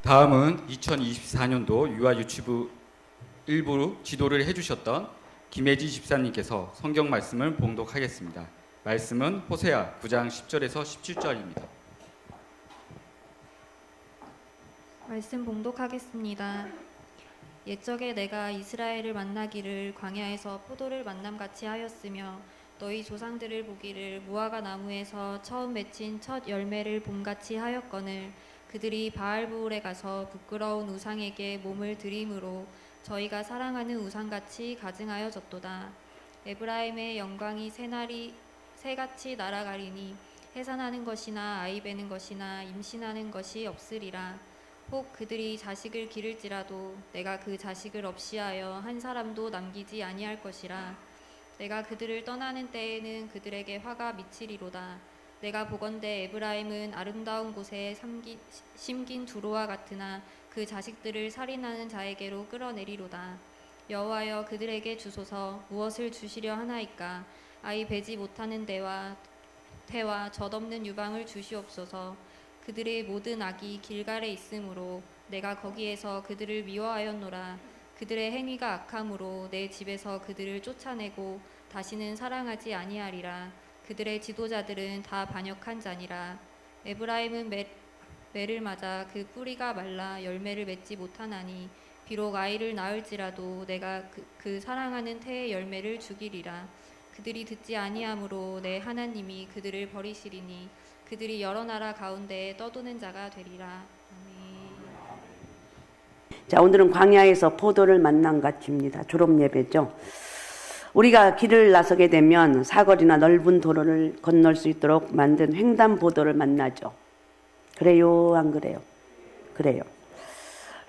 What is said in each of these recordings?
다음은 2024년도 유아 유치부 일부 지도를 해주셨던 김혜지 집사님께서 성경 말씀을 봉독하겠습니다. 말씀은 호세아 9장 10절에서 17절입니다. 말씀 봉독하겠습니다. 옛적에 내가 이스라엘을 만나기를 광야에서 포도를 만남같이 하였으며 너희 조상들을 보기를 무화과 나무에서 처음 맺힌 첫 열매를 봄같이 하였거늘 그들이 바알부올에 가서 부끄러운 우상에게 몸을 들임으로 저희가 사랑하는 우상같이 가증하여졌도다. 에브라임의 영광이 새같이 날아가리니 해산하는 것이나 아이 베는 것이나 임신하는 것이 없으리라. 혹 그들이 자식을 기를지라도 내가 그 자식을 없이하여 한 사람도 남기지 아니할 것이라. 내가 그들을 떠나는 때에는 그들에게 화가 미치리로다. 내가 보건대 에브라임은 아름다운 곳에 심긴 두루와 같으나 그 자식들을 살인하는 자에게로 끌어내리로다. 여호와여 그들에게 주소서. 무엇을 주시려 하나이까. 아이 베지 못하는 태와 젖없는 유방을 주시옵소서. 그들의 모든 악이 길갈에 있으므로 내가 거기에서 그들을 미워하였노라. 그들의 행위가 악함으로 내 집에서 그들을 쫓아내고 다시는 사랑하지 아니하리라. 그들의 지도자들은 다 반역한 자니라. 에브라임은 매를 맞아 그 뿌리가 말라 열매를 맺지 못하나니 비록 아이를 낳을지라도 내가 그 사랑하는 태의 열매를 죽이리라. 그들이 듣지 아니하므로 내 하나님이 그들을 버리시리니 그들이 여러 나라 가운데 떠도는 자가 되리라. 아멘. 자, 오늘은 광야에서 포도를 만난 같입니다. 졸업 예배죠. 우리가 길을 나서게 되면 사거리나 넓은 도로를 건널 수 있도록 만든 횡단보도를 만나죠. 그래요, 안 그래요? 그래요.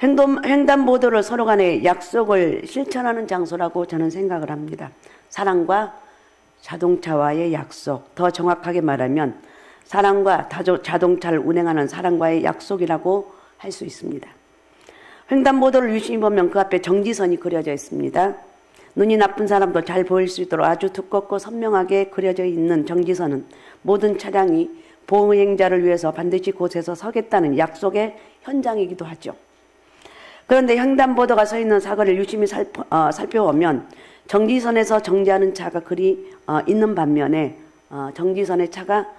횡단보도를 서로 간에 약속을 실천하는 장소라고 저는 생각을 합니다. 사랑과 자동차와의 약속, 더 정확하게 말하면 사랑과 자동차를 운행하는 사람과의 약속이라고 할 수 있습니다. 횡단보도를 유심히 보면 그 앞에 정지선이 그려져 있습니다. 눈이 나쁜 사람도 잘 보일 수 있도록 아주 두껍고 선명하게 그려져 있는 정지선은 모든 차량이 보행자를 위해서 반드시 곳에서 서겠다는 약속의 현장이기도 하죠. 그런데 횡단보도가 서 있는 사거리를 유심히 살펴보면 정지선에서 정지하는 차가 그리 있는 반면에 정지선의 차가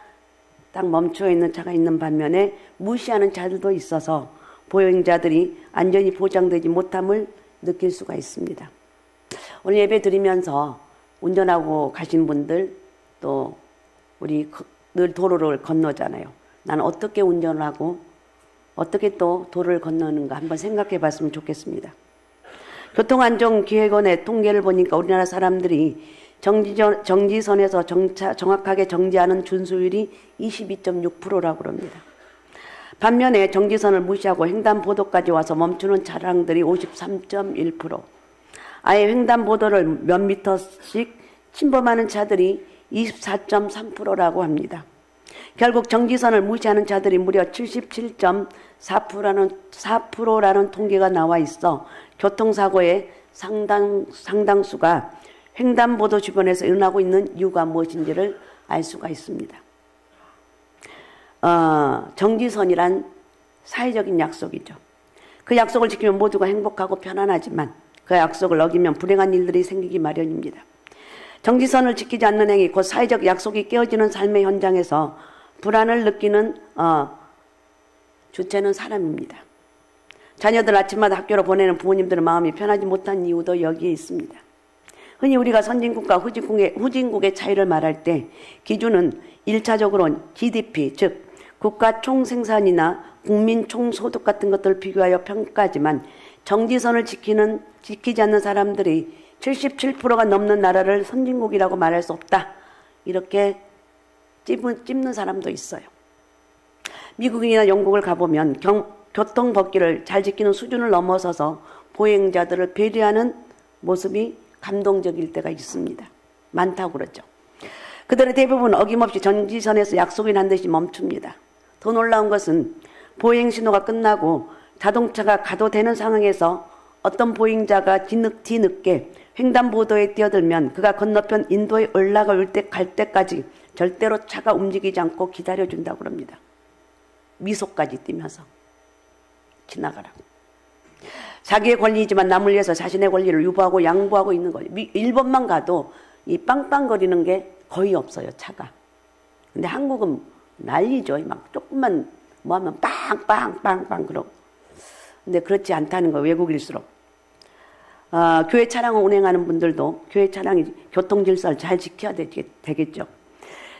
딱 멈춰 있는 차가 있는 반면에 무시하는 차들도 있어서 보행자들이 안전이 보장되지 못함을 느낄 수가 있습니다. 오늘 예배 드리면서 운전하고 가신 분들 또 우리 늘 도로를 건너잖아요. 나는 어떻게 운전을 하고 어떻게 또 도로를 건너는가 한번 생각해 봤으면 좋겠습니다. 교통안전기획원의 통계를 보니까 우리나라 사람들이 정지선에서 정확하게 정지하는 준수율이 22.6%라고 합니다. 반면에 정지선을 무시하고 횡단보도까지 와서 멈추는 차량들이 53.1%, 아예 횡단보도를 몇 미터씩 침범하는 차들이 24.3%라고 합니다. 결국 정지선을 무시하는 차들이 무려 77.4%라는 통계가 나와 있어 교통사고의 상당수가 횡단보도 주변에서 일어나고 있는 이유가 무엇인지를 알 수가 있습니다. 정지선이란 사회적인 약속이죠. 그 약속을 지키면 모두가 행복하고 편안하지만 그 약속을 어기면 불행한 일들이 생기기 마련입니다. 정지선을 지키지 않는 행위, 곧 사회적 약속이 깨어지는 삶의 현장에서 불안을 느끼는 주체는 사람입니다. 자녀들 아침마다 학교로 보내는 부모님들의 마음이 편하지 못한 이유도 여기에 있습니다. 흔히 우리가 선진국과 후진국의 차이를 말할 때 기준은 1차적으로 GDP, 즉 국가 총생산이나 국민 총소득 같은 것들을 비교하여 평가하지만 정지선을 지키지 않는 사람들이 77%가 넘는 나라를 선진국이라고 말할 수 없다. 이렇게 찝는 사람도 있어요. 미국이나 영국을 가보면 교통법규를 잘 지키는 수준을 넘어서서 보행자들을 배려하는 모습이 감동적일 때가 있습니다. 많다고 그러죠. 그들의 대부분 어김없이 정지선에서 약속인 한 듯이 멈춥니다. 더 놀라운 것은 보행 신호가 끝나고 자동차가 가도 되는 상황에서 어떤 보행자가 뒤늦게 횡단보도에 뛰어들면 그가 건너편 인도에 갈 때까지 절대로 차가 움직이지 않고 기다려준다고 합니다. 미소까지 띠면서. 지나가라고. 자기의 권리이지만 남을 위해서 자신의 권리를 유보하고 양보하고 있는 거예요. 일본만 가도 이 빵빵거리는 게 거의 없어요, 차가. 근데 한국은 난리죠. 막 조금만 뭐 하면 빵빵빵빵 그러고. 근데 그렇지 않다는 거예요, 외국일수록. 교회 차량을 운행하는 분들도 교회 차량이 교통 질서를 잘 지켜야 되겠죠.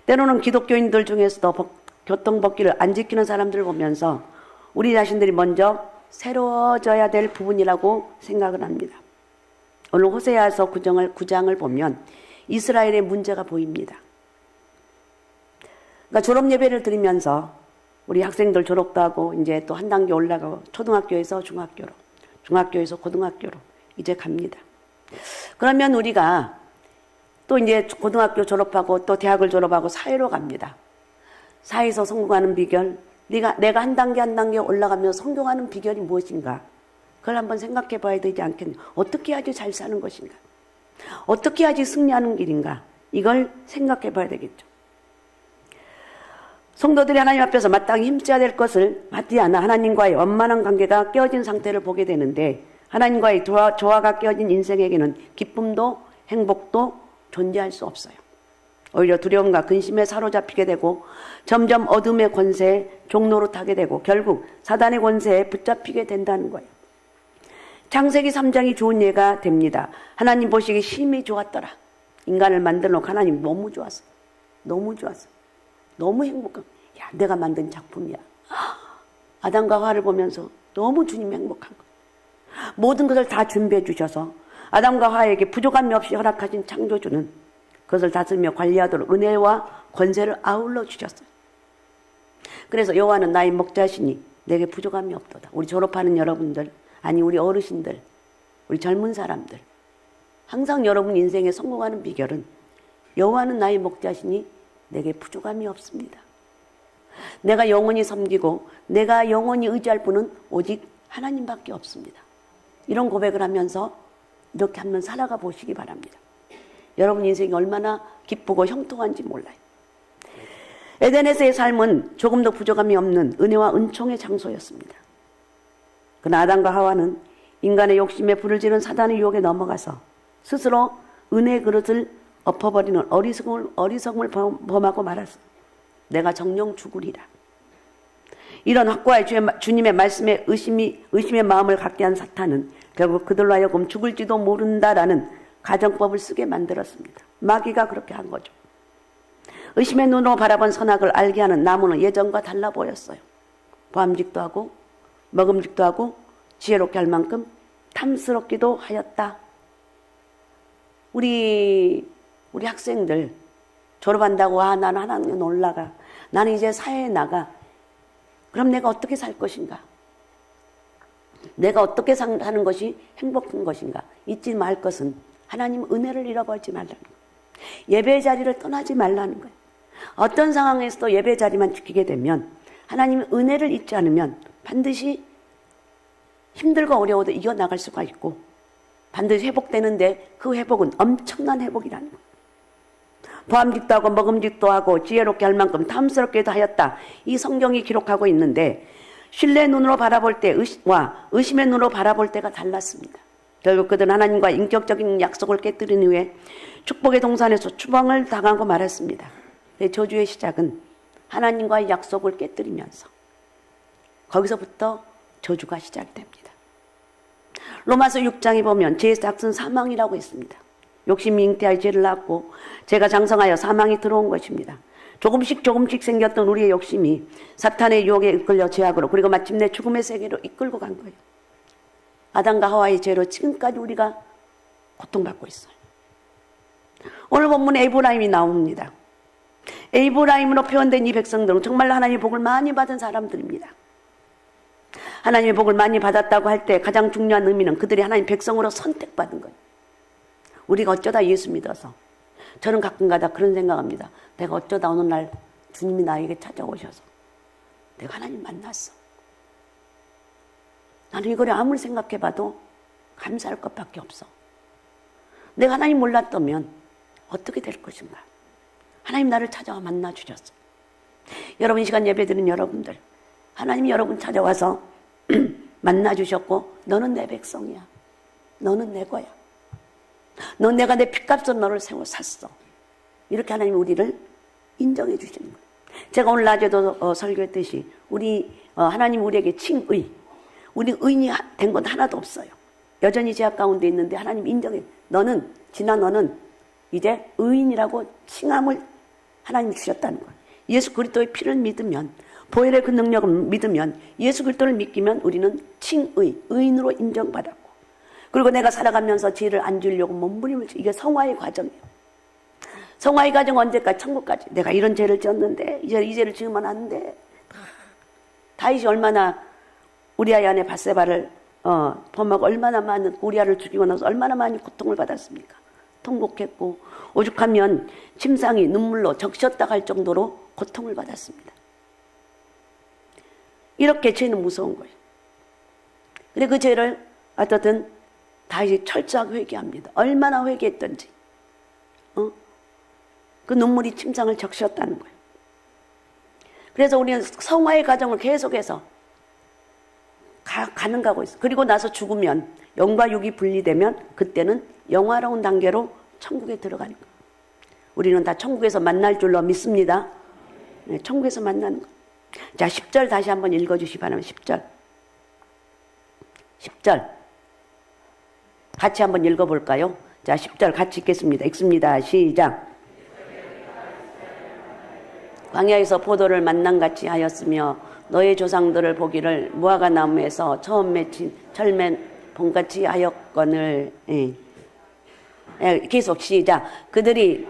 때로는 기독교인들 중에서도 교통법규를 안 지키는 사람들을 보면서 우리 자신들이 먼저 새로워져야 될 부분이라고 생각을 합니다. 오늘 호세아서 9장을 보면 이스라엘의 문제가 보입니다. 그러니까 졸업 예배를 드리면서 우리 학생들 졸업도 하고 이제 또 한 단계 올라가고 초등학교에서 중학교로, 중학교에서 고등학교로 이제 갑니다. 그러면 우리가 또 이제 고등학교 졸업하고 또 대학을 졸업하고 사회로 갑니다. 사회에서 성공하는 비결, 내가 한 단계 한 단계 올라가며 성공하는 비결이 무엇인가? 그걸 한번 생각해 봐야 되지 않겠냐? 어떻게 해야지 잘 사는 것인가? 어떻게 해야지 승리하는 길인가? 이걸 생각해 봐야 되겠죠. 성도들이 하나님 앞에서 마땅히 힘써야 될 것을 받지 않아 하나님과의 원만한 관계가 깨어진 상태를 보게 되는데 하나님과의 조화가 깨어진 인생에게는 기쁨도 행복도 존재할 수 없어요. 오히려 두려움과 근심에 사로잡히게 되고 점점 어둠의 권세에 종노릇하게 되고 결국 사단의 권세에 붙잡히게 된다는 거예요. 창세기 3장이 좋은 예가 됩니다. 하나님 보시기 심히 좋았더라. 인간을 만들어 놓고 하나님 너무 좋았어. 너무 좋았어. 너무 행복한. 야, 내가 만든 작품이야. 아담과 하와를 보면서 너무 주님 행복한 거예요. 모든 것을 다 준비해 주셔서 아담과 하와에게 부족함이 없이 허락하신 창조주는 그것을 다스리며 관리하도록 은혜와 권세를 아울러 주셨어요. 그래서 여호와는 나의 목자시니 내게 부족함이 없도다. 우리 졸업하는 여러분들, 아니 우리 어르신들, 우리 젊은 사람들, 항상 여러분 인생에 성공하는 비결은 여호와는 나의 목자시니 내게 부족함이 없습니다. 내가 영원히 섬기고 내가 영원히 의지할 분은 오직 하나님밖에 없습니다. 이런 고백을 하면서 이렇게 한번 살아가 보시기 바랍니다. 여러분 인생이 얼마나 기쁘고 형통한지 몰라요. 에덴에서의 삶은 조금도 부족함이 없는 은혜와 은총의 장소였습니다. 그러나 아담과 하와는 인간의 욕심에 불을 지른 사단의 유혹에 넘어가서 스스로 은혜의 그릇을 엎어버리는 어리석음을 범하고 말았어. 내가 정녕 죽으리라. 이런 확고한 주님의 말씀에 의심의 마음을 갖게 한 사탄은 결국 그들로 하여금 죽을지도 모른다라는 가정법을 쓰게 만들었습니다. 마귀가 그렇게 한 거죠. 의심의 눈으로 바라본 선악을 알게 하는 나무는 예전과 달라 보였어요. 보암직도 하고 먹음직도 하고 지혜롭게 할 만큼 탐스럽기도 하였다. 우리 학생들 졸업한다고 나는 하나님 올라가. 나는 이제 사회에 나가. 그럼 내가 어떻게 살 것인가? 내가 어떻게 사는 것이 행복한 것인가? 잊지 말 것은 하나님 은혜를 잃어버리지 말라는 거예요. 예배의 자리를 떠나지 말라는 거예요. 어떤 상황에서도 예배 자리만 지키게 되면 하나님 은혜를 잊지 않으면 반드시 힘들고 어려워도 이겨나갈 수가 있고 반드시 회복되는데 그 회복은 엄청난 회복이라는 거예요. 보암직도 하고 먹음직도 하고 지혜롭게 할 만큼 탐스럽게도 하였다. 이 성경이 기록하고 있는데 신뢰의 눈으로 바라볼 때와 의심의 눈으로 바라볼 때가 달랐습니다. 결국 그들은 하나님과 인격적인 약속을 깨뜨린 후에 축복의 동산에서 추방을 당하고 말았습니다. 저주의 시작은 하나님과의 약속을 깨뜨리면서 거기서부터 저주가 시작됩니다. 로마서 6장에 보면 죄의 삭은 사망이라고 있습니다. 욕심이 잉태하여 죄를 낳고 죄가 장성하여 사망이 들어온 것입니다. 조금씩 생겼던 우리의 욕심이 사탄의 유혹에 이끌려 죄악으로 그리고 마침내 죽음의 세계로 이끌고 간 거예요. 아담과 하와의 죄로 지금까지 우리가 고통받고 있어요. 오늘 본문에 에브라임이 나옵니다. 에브라임으로 표현된 이 백성들은 정말 하나님의 복을 많이 받은 사람들입니다. 하나님의 복을 많이 받았다고 할 때 가장 중요한 의미는 그들이 하나님 백성으로 선택받은 거예요. 우리가 어쩌다 예수 믿어서 저는 가끔가다 그런 생각합니다. 내가 어쩌다 어느 날 주님이 나에게 찾아오셔서 내가 하나님 만났어. 나는 이걸 아무리 생각해봐도 감사할 것밖에 없어. 내가 하나님 몰랐다면 어떻게 될 것인가. 하나님 나를 찾아와 만나 주셨어. 여러분 이 시간 예배 드리는 여러분들, 하나님이 여러분 찾아와서 만나주셨고 너는 내 백성이야. 너는 내 거야. 넌 내가 내 핏값으로 너를 세워 샀어. 이렇게 하나님이 우리를 인정해 주시는 거예요. 제가 오늘 낮에도 설교했듯이 하나님 우리에게 칭의, 우리 의인이 된 건 하나도 없어요. 여전히 죄악 가운데 있는데 하나님 인정해. 너는 이제 의인이라고 칭함을 하나님이 주셨다는 거예요. 예수 그리스도의 피를 믿으면, 보혈의 그 능력을 믿으면, 예수 그리스도를 믿기면 우리는 의인으로 인정받았고, 그리고 내가 살아가면서 죄를 안 지으려고 몸부림을 이게 성화의 과정이에요. 성화의 과정 언제까지? 천국까지. 내가 이런 죄를 지었는데 이제 이 죄를 지으면 안 돼. 다윗이 얼마나 우리아의 아내 밧세바를 범하고 얼마나 많은 우리아를 죽이고 나서 얼마나 많이 고통을 받았습니까? 통곡했고 오죽하면 침상이 눈물로 적셨다 할 정도로 고통을 받았습니다. 이렇게 죄는 무서운 거예요. 근데 그 죄를 어떻든 다윗이 철저하게 회개합니다. 얼마나 회개했던지. 그 눈물이 침상을 적셨다는 거예요. 그래서 우리는 성화의 과정을 계속해서 가는 가고 있어요. 그리고 나서 죽으면 영과 육이 분리되면 그때는 영화로운 단계로 천국에 들어가는 거예요. 우리는 다 천국에서 만날 줄로 믿습니다. 네, 천국에서 만나는 거예요. 자, 10절 다시 한번 읽어주시기 바랍니다. 10절 같이 한번 읽어볼까요? 자, 10절 같이 읽겠습니다. 읽습니다. 시작. 광야에서 포도를 만남같이 하였으며 너의 조상들을 보기를 무화과 나무에서 처음 맺힌 철맨 봄같이 하였거늘. 계속 시작. 그들이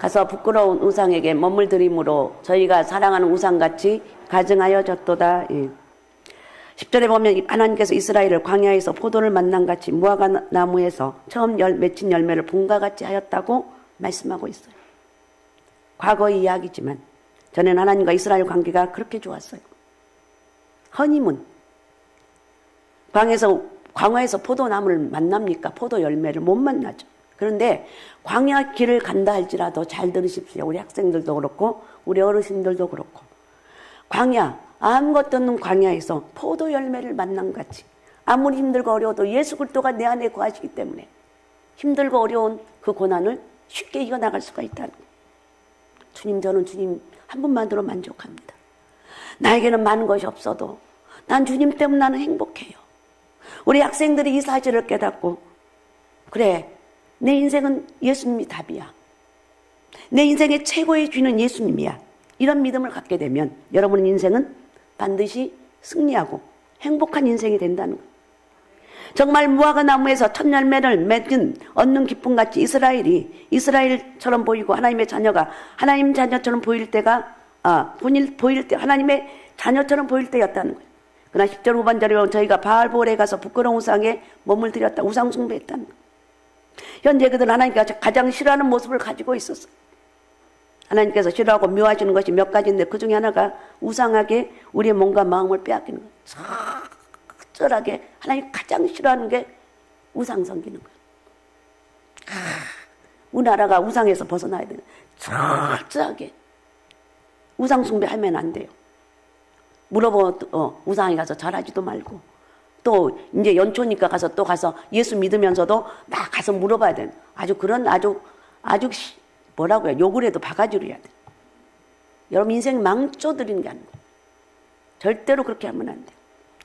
가서 부끄러운 우상에게 몸을 들임으로 저희가 사랑하는 우상같이 가증하여졌도다. 10절에 보면 하나님께서 이스라엘을 광야에서 포도를 만남같이 무화과 나무에서 처음 맺힌 열매를 봄과 같이 하였다고 말씀하고 있어요. 과거의 이야기지만 전에는 하나님과 이스라엘 관계가 그렇게 좋았어요. 허니문. 광야에서 포도나무를 만납니까? 포도 열매를 못 만나죠. 그런데 광야 길을 간다 할지라도 잘 들으십시오. 우리 학생들도 그렇고 우리 어르신들도 그렇고 광야, 아무것도 없는 광야에서 포도 열매를 만남같이 아무리 힘들고 어려워도 예수 그리스도가 내 안에 거하시기 때문에 힘들고 어려운 그 고난을 쉽게 이겨나갈 수가 있다는 거예요. 주님, 저는 주님 한 분만으로 만족합니다. 나에게는 많은 것이 없어도 난 주님 때문에 나는 행복해요. 우리 학생들이 이 사실을 깨닫고 그래, 내 인생은 예수님이 답이야. 내 인생의 최고의 주인은 예수님이야. 이런 믿음을 갖게 되면 여러분 인생은 반드시 승리하고 행복한 인생이 된다는 거예요. 정말 무화과 나무에서 첫 열매를 얻는 기쁨같이 이스라엘이 이스라엘처럼 보이고 하나님의 자녀가 하나님 자녀처럼 보일 때가 하나님의 자녀처럼 보일 때였다는 거예요. 그러나 10절 후반절에 보면 저희가 바알볼에 가서 부끄러운 우상에 몸을 들였다. 우상 숭배했다는 거예요. 현재 그들은 하나님께서 가장 싫어하는 모습을 가지고 있었어요. 하나님께서 싫어하고 묘하시는 것이 몇 가지인데 그 중에 하나가 우상하게 우리의 몸과 마음을 빼앗기는 거예요. 철저하게 하나님 가장 싫어하는 게 우상 섬기는 거예요. 우리나라가 우상에서 벗어나야 돼요. 철저하게 우상 숭배하면 안 돼요. 우상에 가서 절하지도 말고 또 이제 연초니까 가서 예수 믿으면서도 막 가서 물어봐야 돼요. 아주 뭐라고요? 욕을 해도 바가지로 해야 돼요. 여러분 인생 망쳐드리는 게 아니고 절대로 그렇게 하면 안 돼요.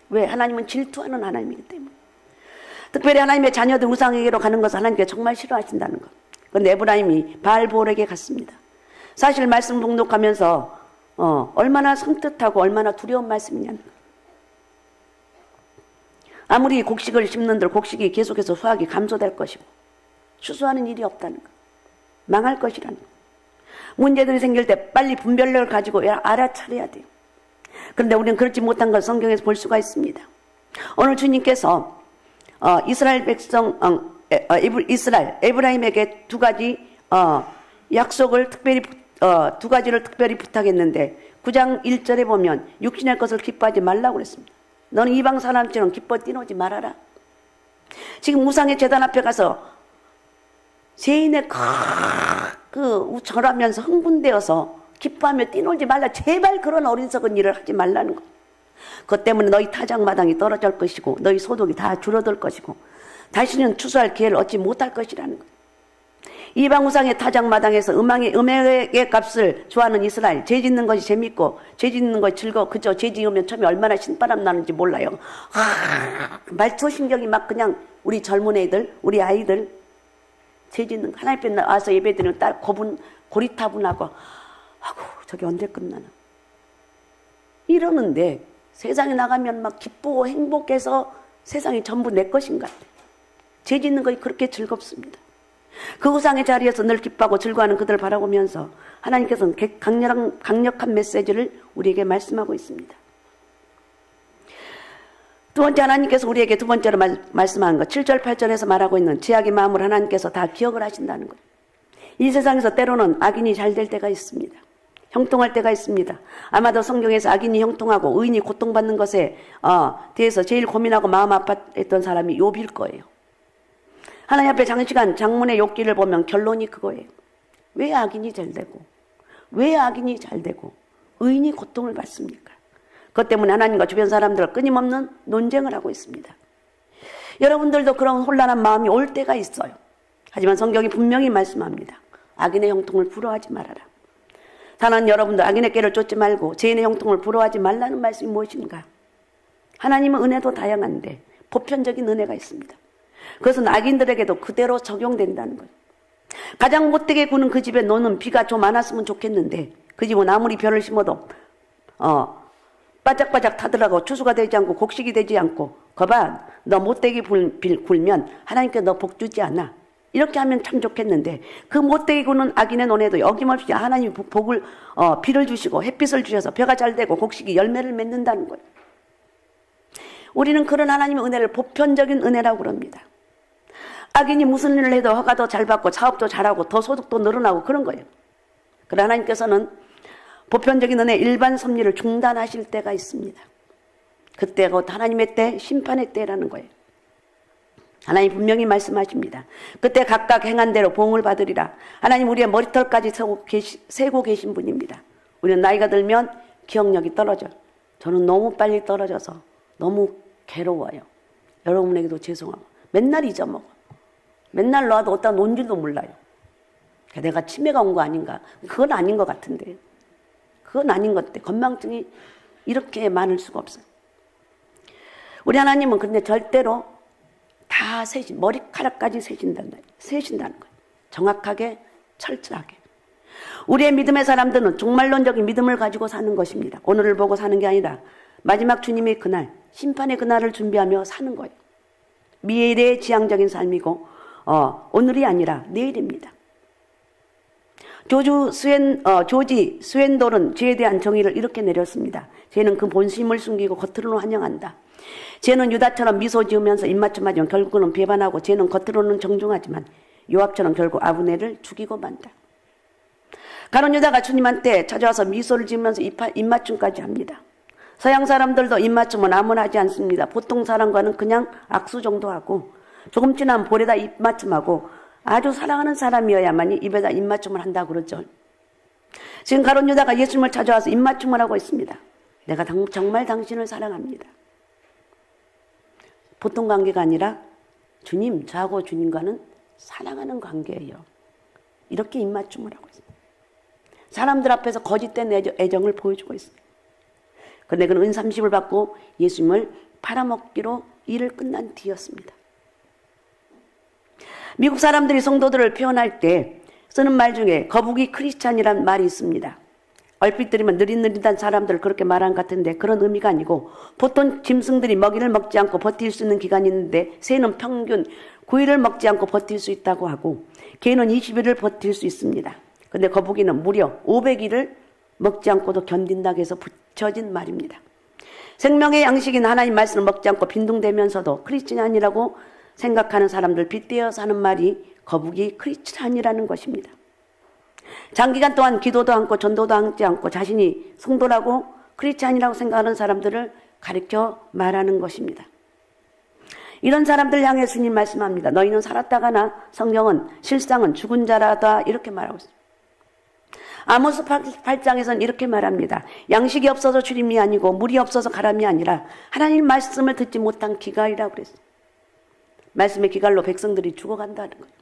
왜? 하나님은 질투하는 하나님이기 때문에. 특별히 하나님의 자녀들 우상에게로 가는 것을 하나님께서 정말 싫어하신다는 것. 그런데 에브라임이 바알볼에게 갔습니다. 사실 말씀 봉독하면서 얼마나 섬뜩하고 얼마나 두려운 말씀이냐는 것. 아무리 곡식을 심는들 곡식이 계속해서 수확이 감소될 것이고 추수하는 일이 없다는 것. 망할 것이라는 것. 문제들이 생길 때 빨리 분별력을 가지고 알아차려야 돼요. 그런데 우리는 그렇지 못한 걸 성경에서 볼 수가 있습니다. 오늘 주님께서 에브라임에게 두 가지 약속을 특별히 두 가지를 특별히 부탁했는데 9장 1절에 보면 육신의 것을 기뻐하지 말라고 그랬습니다. 너는 이방 사람처럼 기뻐 뛰노지 말아라. 지금 우상의 제단 앞에 가서 죄인의 절하면서 흥분되어서 기뻐하며 뛰놀지 말라. 제발 그런 어리석은 일을 하지 말라는 것. 그것 때문에 너희 타작마당이 떨어질 것이고 너희 소득이 다 줄어들 것이고 다시는 추수할 기회를 얻지 못할 것이라는 거예요. 이방 우상의 타작마당에서 음악의 값을 좋아하는 이스라엘, 죄 짓는 것이 재밌고 죄 짓는 것이 즐거워. 그저 죄 지으면 처음에 얼마나 신바람 나는지 몰라요. 말초신경이 막 그냥 우리 젊은 애들, 우리 아이들 죄 짓는 거 하나님 앞에 나와서 예배드리는 딸 고리타분하고 아이고 저게 언제 끝나나 이러는데 세상에 나가면 막 기쁘고 행복해서 세상이 전부 내 것인 것 같아요. 죄 짓는 것이 그렇게 즐겁습니다. 그 우상의 자리에서 늘 기뻐하고 즐거워하는 그들을 바라보면서 하나님께서는 강력한 메시지를 우리에게 말씀하고 있습니다. 두 번째, 하나님께서 우리에게 두 번째로 말씀하는 것 7절 8절에서 말하고 있는 죄악의 마음을 하나님께서 다 기억을 하신다는 거예요. 이 세상에서 때로는 악인이 잘 될 때가 있습니다. 형통할 때가 있습니다. 아마도 성경에서 악인이 형통하고 의인이 고통받는 것에 대해서 제일 고민하고 마음 아팠던 사람이 욥일 거예요. 하나님 앞에 장시간 장문의 욥기를 보면 결론이 그거예요. 왜 악인이 잘 되고 왜 악인이 잘 되고 의인이 고통을 받습니까? 그것 때문에 하나님과 주변 사람들과 끊임없는 논쟁을 하고 있습니다. 여러분들도 그런 혼란한 마음이 올 때가 있어요. 하지만 성경이 분명히 말씀합니다. 악인의 형통을 부러워하지 말아라. 다만 여러분들 악인의 꾀를 쫓지 말고 죄인의 형통을 부러워하지 말라는 말씀이 무엇인가? 하나님은 은혜도 다양한데 보편적인 은혜가 있습니다. 그것은 악인들에게도 그대로 적용된다는 거예요. 가장 못되게 구는 그 집에 너는 비가 좀 많았으면 좋겠는데 그 집은 아무리 벼를 심어도 바짝바짝 타들어가고 추수가 되지 않고 곡식이 되지 않고 거봐 너 못되게 굴면 하나님께 너 복 주지 않아. 이렇게 하면 참 좋겠는데 그 못되게 구는 악인의 논에도 어김없이 하나님이 복을 비를 주시고 햇빛을 주셔서 벼가 잘 되고 곡식이 열매를 맺는다는 거예요. 우리는 그런 하나님의 은혜를 보편적인 은혜라고 그럽니다. 악인이 무슨 일을 해도 허가도 잘 받고 사업도 잘하고 더 소득도 늘어나고 그런 거예요. 그러나 하나님께서는 보편적인 은혜 일반 섭리를 중단하실 때가 있습니다. 그때가 하나님의 때, 심판의 때라는 거예요. 하나님 분명히 말씀하십니다. 그때 각각 행한 대로 보응을 받으리라. 하나님 우리의 머리털까지 세고 계신 분입니다. 우리는 나이가 들면 기억력이 떨어져요. 저는 너무 빨리 떨어져서 너무 괴로워요. 여러분에게도 죄송하고 맨날 잊어먹어. 맨날 놔도 어디다 놓은 줄도 몰라요. 내가 치매가 온 거 아닌가? 그건 아닌 것 같은데. 그건 아닌 것 같아. 건망증이 이렇게 많을 수가 없어요. 우리 하나님은 근데 절대로 다 머리카락까지 세신다는 거예요. 정확하게, 철저하게. 우리의 믿음의 사람들은 종말론적인 믿음을 가지고 사는 것입니다. 오늘을 보고 사는 게 아니라 마지막 주님의 그날, 심판의 그날을 준비하며 사는 거예요. 미래의 지향적인 삶이고 오늘이 아니라 내일입니다. 조지 스웬돌은 죄에 대한 정의를 이렇게 내렸습니다. 죄는 그 본심을 숨기고 겉으로는 환영한다. 죄는 유다처럼 미소 지으면서 입맞춤하지만 결국은 배반하고 죄는 겉으로는 정중하지만 요압처럼 결국 아브넬을 죽이고 만다. 가룟 유다가 주님한테 찾아와서 미소를 지으면서 입맞춤까지 합니다. 서양 사람들도 입맞춤은 아무나 하지 않습니다. 보통 사람과는 그냥 악수 정도 하고 조금 지나면 볼에다 입맞춤하고 아주 사랑하는 사람이어야만이 입에다 입맞춤을 한다고 그러죠. 지금 가룟 유다가 예수님을 찾아와서 입맞춤을 하고 있습니다. 내가 정말 당신을 사랑합니다. 보통 관계가 아니라 주님, 저하고 주님과는 사랑하는 관계예요. 이렇게 입맞춤을 하고 있습니다. 사람들 앞에서 거짓된 애정을 보여주고 있습니다. 그런데 그는 은30을 받고 예수님을 팔아먹기로 일을 끝난 뒤였습니다. 미국 사람들이 성도들을 표현할 때 쓰는 말 중에 거북이 크리스찬이란 말이 있습니다. 얼핏 들으면 느릿느릿한 사람들을 그렇게 말한 것 같은데 그런 의미가 아니고 보통 짐승들이 먹이를 먹지 않고 버틸 수 있는 기간이 있는데 새는 평균 9일을 먹지 않고 버틸 수 있다고 하고 개는 20일을 버틸 수 있습니다. 그런데 거북이는 무려 500일을 먹지 않고도 견딘다고 해서 붙여진 말입니다. 생명의 양식인 하나님 말씀을 먹지 않고 빈둥대면서도 크리스찬이라고 생각하는 사람들 빗대어서 하는 말이 거북이 크리스찬이라는 것입니다. 장기간 동안 기도도 않고 전도도 하지 않고 자신이 성도라고 크리스찬이라고 생각하는 사람들을 가리켜 말하는 것입니다. 이런 사람들 향해 주님 말씀합니다. 너희는 살았다가나 성경은 실상은 죽은 자라다 이렇게 말하고 있습니다. 아모스 8장에서는 이렇게 말합니다. 양식이 없어서 주림이 아니고 물이 없어서 가람이 아니라 하나님 말씀을 듣지 못한 기갈이라고 그랬어요. 말씀의 기갈로 백성들이 죽어간다는 거예요.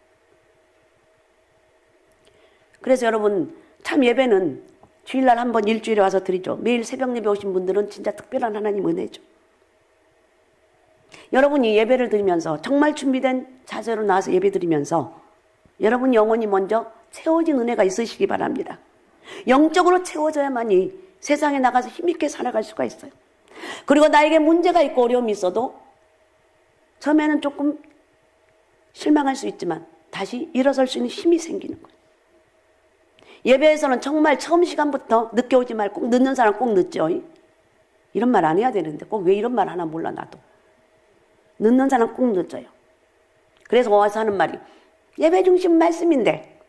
그래서 여러분 참 예배는 주일날 한 번 일주일에 와서 드리죠. 매일 새벽 예배 오신 분들은 진짜 특별한 하나님 은혜죠. 여러분이 예배를 드리면서 정말 준비된 자세로 나와서 예배 드리면서 여러분 영혼이 먼저 채워진 은혜가 있으시기 바랍니다. 영적으로 채워져야만이 세상에 나가서 힘있게 살아갈 수가 있어요. 그리고 나에게 문제가 있고 어려움이 있어도 처음에는 조금 실망할 수 있지만 다시 일어설 수 있는 힘이 생기는 거예요. 예배에서는 정말 처음 시간부터 늦게 오지 말고 꼭 늦는 사람 꼭 늦죠. 이런 말 안 해야 되는데 꼭 왜 이런 말 하나 몰라 나도. 늦는 사람 꼭 늦어요. 그래서 와서 하는 말이 예배 중심 말씀인데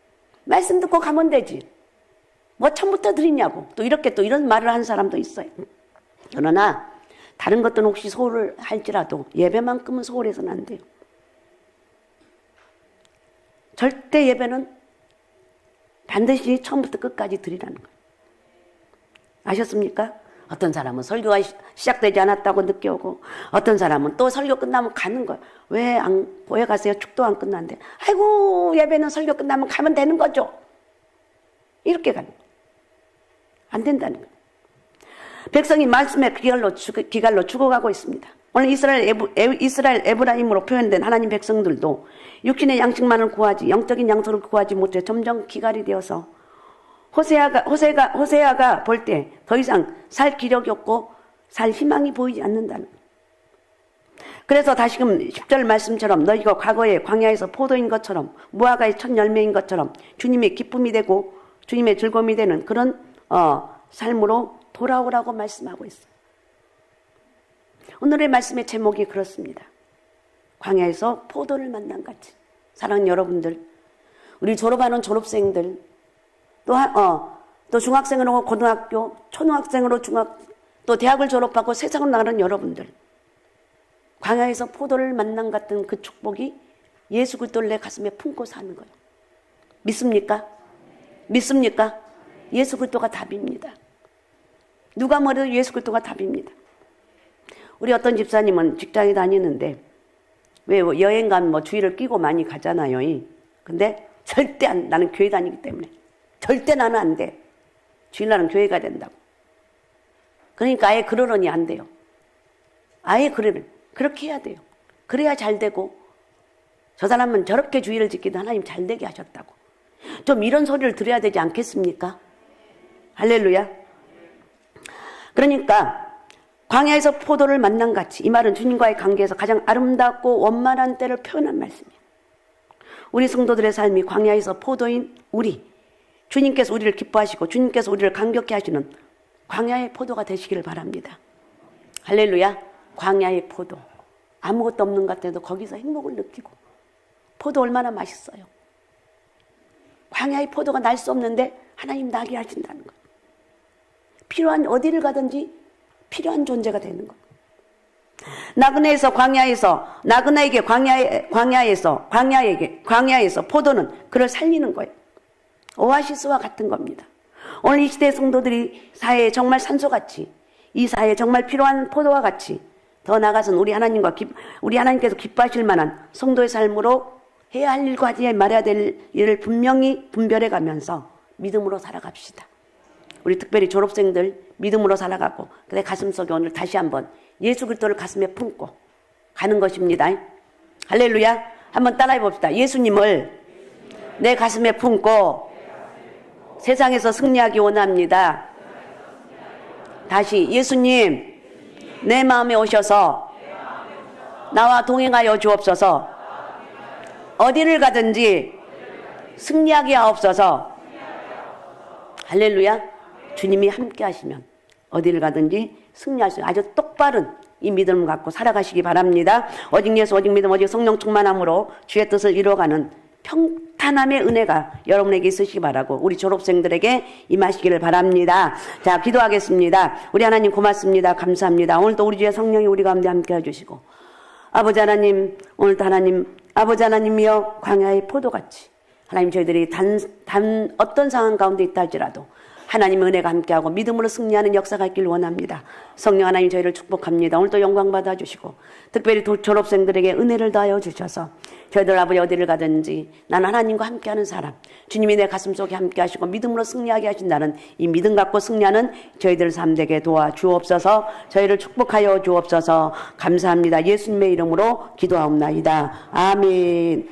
말씀 듣고 가면 되지. 뭐 처음부터 드리냐고. 또 이렇게 또 이런 말을 하는 사람도 있어요. 그러나 다른 것들은 혹시 소홀을 할지라도 예배만큼은 소홀해서는 안 돼요. 절대 예배는 반드시 처음부터 끝까지 드리라는 거예요. 아셨습니까? 어떤 사람은 설교가 시작되지 않았다고 늦게 오고 어떤 사람은 또 설교 끝나면 가는 거예요. 왜 가세요? 축도 안 끝났는데. 아이고 예배는 설교 끝나면 가면 되는 거죠. 이렇게 가는 거예요. 안 된다는 거예요. 백성이 말씀의 기갈로 죽어가고 있습니다. 오늘 이스라엘 에브라임으로 표현된 하나님 백성들도 육신의 양식만을 구하지 영적인 양식을 구하지 못해 점점 기갈이 되어서 호세아가 볼 때 더 이상 살 기력이 없고 살 희망이 보이지 않는다는 거예요. 그래서 다시금 10절 말씀처럼 너희가 과거에 광야에서 포도인 것처럼 무화과의 첫 열매인 것처럼 주님의 기쁨이 되고 주님의 즐거움이 되는 그런 삶으로 돌아오라고 말씀하고 있어요. 오늘의 말씀의 제목이 그렇습니다. 광야에서 포도를 만난 같이. 사랑하는 여러분들, 우리 졸업하는 졸업생들, 또 중학생으로 고등학교, 초등학생으로 또 대학을 졸업하고 세상으로 나가는 여러분들, 광야에서 포도를 만난 같은 그 축복이 예수 그리스도를 내 가슴에 품고 사는 거예요. 믿습니까? 믿습니까? 예수 그리스도가 답입니다. 누가 뭐래도 예수 그리스도가 답입니다. 우리 어떤 집사님은 직장에 다니는데 왜 여행 가면 주일을 끼고 많이 가잖아요. 근데 절대 나는 교회 다니기 때문에 절대 나는 안 돼. 주일날은 교회 가야 된다고. 그러니까 아예 그러려니 안 돼요. 아예 그렇게 해야 돼요. 그래야 잘 되고 저 사람은 저렇게 주일을 지키도 하나님 잘 되게 하셨다고. 좀 이런 소리를 들어야 되지 않겠습니까? 할렐루야. 그러니까 광야에서 포도를 만난 같이, 이 말은 주님과의 관계에서 가장 아름답고 원만한 때를 표현한 말씀이에요. 우리 성도들의 삶이 광야에서 포도인 우리, 주님께서 우리를 기뻐하시고 주님께서 우리를 감격해 하시는 광야의 포도가 되시기를 바랍니다. 할렐루야. 광야의 포도. 아무것도 없는 것 같아도 거기서 행복을 느끼고, 포도 얼마나 맛있어요. 광야의 포도가 날 수 없는데 하나님 나게 하신다는 거예요. 필요한 어디를 가든지 필요한 존재가 되는 거예요. 나그네에서 나그네에게 광야에서 포도는 그를 살리는 거예요. 오아시스와 같은 겁니다. 오늘 이 시대의 성도들이 사회에 정말 산소같이, 이 사회에 정말 필요한 포도와 같이 더 나아가서는 우리 하나님께서 기뻐하실 만한 성도의 삶으로 해야 할 일과 하지 말아야 될 일을 분명히 분별해 가면서 믿음으로 살아갑시다. 우리 특별히 졸업생들 믿음으로 살아가고 내 가슴속에 오늘 다시 한번 예수 그리스도를 가슴에 품고 가는 것입니다. 할렐루야. 한번 따라해 봅시다. 예수님을 내 가슴에 품고 세상에서 승리하기 원합니다. 다시 예수님 내 마음에 오셔서 나와 동행하여 주옵소서. 어디를 가든지 승리하게 하옵소서. 할렐루야. 주님이 함께 하시면 어디를 가든지 승리하시고 아주 똑바른 이 믿음을 갖고 살아가시기 바랍니다. 오직 예수, 오직 믿음, 오직 성령 충만함으로 주의 뜻을 이루어가는 평탄함의 은혜가 여러분에게 있으시기 바라고 우리 졸업생들에게 임하시기를 바랍니다. 자, 기도하겠습니다. 우리 하나님 고맙습니다. 감사합니다. 오늘도 우리 주의 성령이 우리 가운데 함께 해주시고, 아버지 하나님, 오늘도 하나님, 아버지 하나님이여 광야의 포도같이 하나님 저희들이 단 어떤 상황 가운데 있다 할지라도 하나님의 은혜가 함께하고 믿음으로 승리하는 역사가 있길 원합니다. 성령 하나님 저희를 축복합니다. 오늘도 영광 받아주시고 특별히 졸업생들에게 은혜를 더하여 주셔서 저희들 아버지 어디를 가든지 나는 하나님과 함께하는 사람, 주님이 내 가슴속에 함께하시고 믿음으로 승리하게 하신다는 이 믿음 갖고 승리하는 저희들 삶 되게 도와주옵소서. 저희를 축복하여 주옵소서. 감사합니다. 예수님의 이름으로 기도하옵나이다. 아멘.